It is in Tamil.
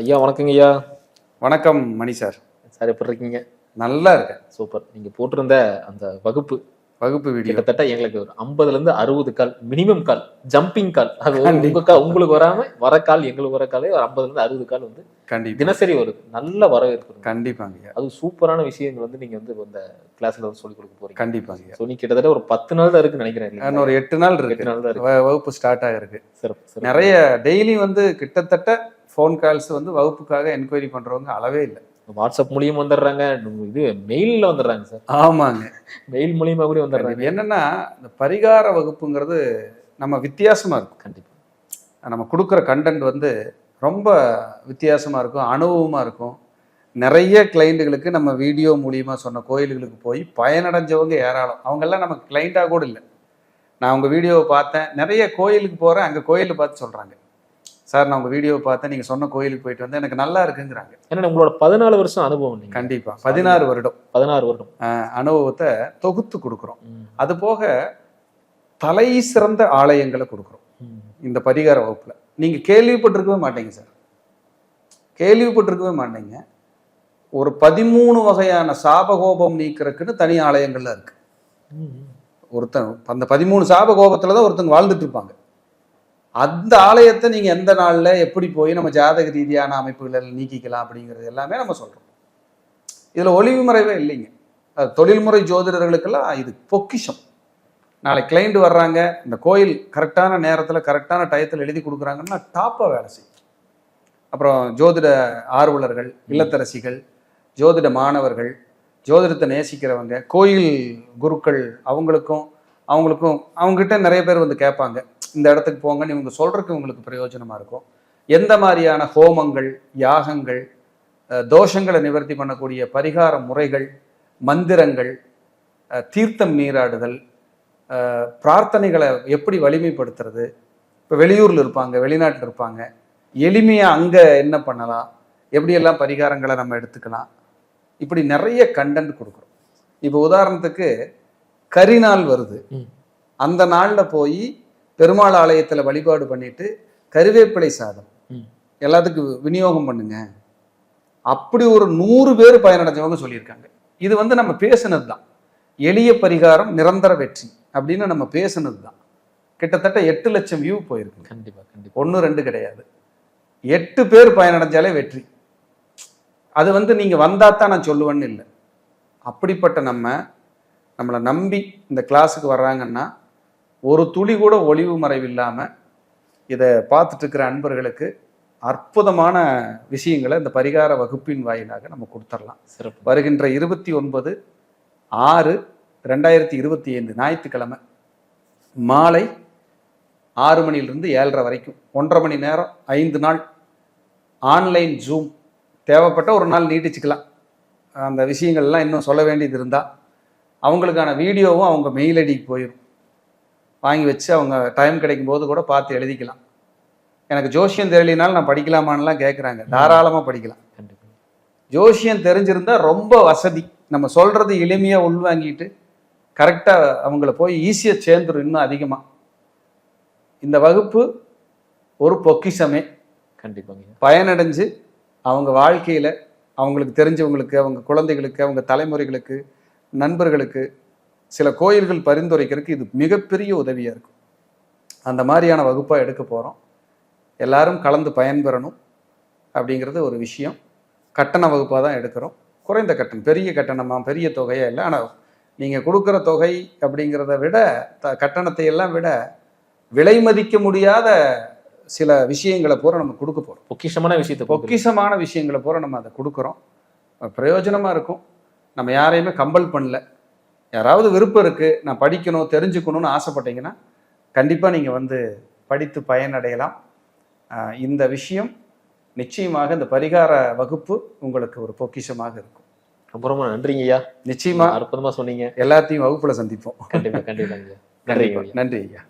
ஐயா வணக்கங்க ஐயா. வணக்கம் மணி சார். சார் எப்படி இருக்கீங்க? நல்லா இருக்கேன். சூப்பர். நீங்க போட்டிருந்த அந்த வகுப்பு வீடியோ கிட்டத்தட்ட எங்களுக்கு ஒரு 50ல இருந்து 60 கால் மினிமம் கால், ஜம்பிங் கால். அது உங்களுக்கு வராம வர கால், எங்களுக்கு வர காலே ஒரு 50ல இருந்து 60 கால் வந்து கண்டிப்பா தினசரி வருது. நல்ல வரவேற்பு. கண்டிப்பாங்க. அது சூப்பரான விஷயங்கள் வந்து நீங்க வந்து இந்த கிளாஸ்ல வந்து சொல்லிக் கொடுக்க போறீங்க. கண்டிப்பாங்க. சோ நீ கிட்டத்தட்ட ஒரு 10 நாள் தான் இருக்குன்னு நினைக்கிறேன். ஒரு 8 நாள் இருக்கு. 8 நாள் தான் இருக்கு. வகுப்பு ஸ்டார்ட் ஆகிருக்கு. சிறப்பு. நிறைய டெய்லி வந்து கிட்டத்தட்ட ஃபோன் கால்ஸ் வந்து வகுப்புக்காக என்கொயரி பண்றவங்க அளவே இல்லை. வாட்ஸ்அப் மூலியமா வந்துடுறாங்க, இது மெயில்ல வந்துடுறாங்க சார். ஆமாங்க, மெயில் மூலியமா கூட வந்துடுறாங்க. என்னன்னா இந்த பரிகார வகுப்புங்கிறது நம்ம வித்தியாசமா இருக்கும். கண்டிப்பா நம்ம கொடுக்குற கண்டென்ட் வந்து ரொம்ப வித்தியாசமா இருக்கும், அனுபவமா இருக்கும். நிறைய கிளைண்ட்டுகளுக்கு நம்ம வீடியோ மூலியமா சொன்ன கோயில்களுக்கு போய் பயனடைஞ்சவங்க ஏராளம். அவங்கெல்லாம் நமக்கு கிளைண்ட்டாக கூட இல்லை. நான் உங்கள் வீடியோவை பார்த்தேன், நிறைய கோயிலுக்கு போகிறேன், அங்கே கோயிலில் பார்த்து சொல்கிறாங்க, சார் நான் உங்கள் வீடியோவை பார்த்தேன், நீங்கள் சொன்ன கோயிலுக்கு போயிட்டு வந்து எனக்கு நல்லா இருக்குங்கிறாங்க. ஏன்னா உங்களோட 14 வருஷம் அனுபவம். கண்டிப்பாக 16 வருடம் அனுபவத்தை தொகுத்து கொடுக்குறோம். அது போக தலை சிறந்த ஆலயங்களை கொடுக்குறோம் இந்த பரிகார வகுப்பில். நீங்கள் கேள்விப்பட்டிருக்கவே மாட்டீங்க சார், கேள்விப்பட்டிருக்கவே மாட்டீங்க. ஒரு 13 வகையான சாபகோபம் நீக்கிறதுக்குன்னு தனி ஆலயங்கள்ல இருக்கு. ஒருத்தன் அந்த 13 சாபகோபத்துல தான் ஒருத்தங்க வாழ்ந்துட்டு இருப்பாங்க. அந்த ஆலயத்தை நீங்க எந்த நாள்ல எப்படி போய் நம்ம ஜாதக ரீதியான அமைப்புகளை நீக்கிக்கலாம் அப்படிங்கிறது எல்லாமே நம்ம சொல்றோம். இதுல ஒளிவு மறைவே இல்லைங்க. தொழில்முறை ஜோதிடர்களுக்கெல்லாம் இது பொக்கிஷம். நாளை கிளைண்ட் வர்றாங்க, இந்த கோயில் கரெக்டான நேரத்துல கரெக்டான டயத்தில் எழுதி கொடுக்குறாங்கன்னா டாப்பா வேலை செய்யும். அப்புறம் ஜோதிட ஆர்வலர்கள், இல்லத்தரசிகள், ஜோதிட மாணவர்கள், ஜோதிடத்தை நேசிக்கிறவங்க, கோயில் குருக்கள், அவங்களுக்கும் அவங்ககிட்ட நிறைய பேர் வந்து கேட்பாங்க, இந்த இடத்துக்கு போங்கன்னு இவங்க சொல்றதுக்கு இவங்களுக்கு பிரயோஜனமா இருக்கும். எந்த மாதிரியான ஹோமங்கள், யாகங்கள், தோஷங்களை நிவர்த்தி பண்ணக்கூடிய பரிகார முறைகள், மந்திரங்கள், தீர்த்தம் நீராடுதல், பிரார்த்தனைகளை எப்படி வலிமைப்படுத்துறது, இப்போ வெளியூர்ல இருப்பாங்க, வெளிநாட்டில் இருப்பாங்க, எளிமையா அங்க என்ன பண்ணலாம், எப்படியெல்லாம் பரிகாரங்களை நம்ம எடுத்துக்கலாம், இப்படி நிறைய கண்டென்ட் கொடுக்குறோம். இப்போ உதாரணத்துக்கு கரிநாள் வருது, அந்த நாள்ல போய் பெருமாள் ஆலயத்துல வழிபாடு பண்ணிட்டு கருவேப்பிலை சாதம் எல்லாத்துக்கும் விநியோகம் பண்ணுங்க, அப்படி ஒரு 100 பேர் பயனடைஞ்சவங்க சொல்லியிருக்காங்க. இது வந்து நம்ம பேசுனது தான். எளிய பரிகாரம் நிரந்தர வெற்றி அப்படின்னு நம்ம பேசுனது தான். கிட்டத்தட்ட 8 லட்சம் வியூ போயிருக்கு. கண்டிப்பா 1 2 கிடையாது, 8 பேர் பயனடைஞ்சாலே வெற்றி. அது வந்து நீங்க வந்தாதான் நான் சொல்லுவேன்னு இல்லை. அப்படிப்பட்ட நம்மளை நம்பி இந்த கிளாஸுக்கு வர்றாங்கன்னா ஒரு துளி கூட ஒளிவு மறைவு இல்லாமல் இதை பார்த்துட்டு இருக்கிற அன்பர்களுக்கு அற்புதமான விஷயங்களை இந்த பரிகார வகுப்பின் வாயிலாக நம்ம கொடுத்துடலாம். வருகின்ற 29/6/2025 ஞாயிற்றுக்கிழமை மாலை 6 மணிலிருந்து 7:30 வரைக்கும் 1.5 மணி நேரம் 5 நாள் ஆன்லைன் ஜூம். தேவைப்பட்ட ஒரு நாள் நீட்டிச்சுக்கலாம். அந்த விஷயங்கள்லாம் இன்னும் சொல்ல வேண்டியது இருந்தால் அவங்களுக்கான வீடியோவும் அவங்க மெயில் ஐடிக்கு போயிடும். வாங்கி வச்சு அவங்க டைம் கிடைக்கும் போது கூட பார்த்து எழுதிக்கலாம். எனக்கு ஜோசியம் தெரியலினாலும் நான் படிக்கலாமான்லாம் கேட்குறாங்க. தாராளமாக படிக்கலாம். ஜோசியம் தெரிஞ்சிருந்தா ரொம்ப வசதி. நம்ம சொல்றது எளிமையாக உள்வாங்கிட்டு கரெக்டாக அவங்கள போய் ஈஸியாக சேர்ந்துடும். இன்னும் அதிகமாக இந்த வகுப்பு ஒரு பொக்கிஷமே. கண்டிப்பாங்க. பயனடைஞ்சு அவங்க வாழ்க்கையில் அவங்களுக்கு தெரிஞ்சவங்களுக்கு, அவங்க குழந்தைகளுக்கு, அவங்க தலைமுறைகளுக்கு, நண்பர்களுக்கு சில கோயில்கள் பரிந்துரைக்கிறதுக்கு இது மிகப்பெரிய உதவியாக இருக்கும். அந்த மாதிரியான வகுப்பாக எடுக்க போகிறோம். எல்லாரும் கலந்து பயன்பெறணும் அப்படிங்கிறது ஒரு விஷயம். கட்டண வகுப்பாக தான் எடுக்கிறோம். குறைந்த கட்டணம், பெரிய கட்டணமாக பெரிய தொகையாக இல்லை. ஆனால் நீங்கள் கொடுக்குற தொகை அப்படிங்கிறத விட கட்டணத்தை எல்லாம் விட விலை மதிக்க முடியாத சில விஷயங்களை பூரா நம்ம கொடுக்க போகிறோம். பொக்கிஷமான விஷயங்களை பூரா நம்ம அதை கொடுக்குறோம். பிரயோஜனமாக இருக்கும். நம்ம யாரையுமே கம்பல் பண்ணல. யாராவது விருப்பம் இருக்குது, நான் படிக்கணும் தெரிஞ்சுக்கணும்னு ஆசைப்பட்டீங்கன்னா கண்டிப்பாக நீங்கள் வந்து படித்து பயனடையலாம். இந்த விஷயம் நிச்சயமாக இந்த பரிகார வகுப்பு உங்களுக்கு ஒரு பொக்கிஷமாக இருக்கும். ரொம்ப ரொம்ப நன்றிங்க ஐயா. நிச்சயமா அற்புதமாக சொன்னீங்க. எல்லாத்தையும் வகுப்புல சந்திப்போம். கண்டிப்பாக. நன்றி ஐயா.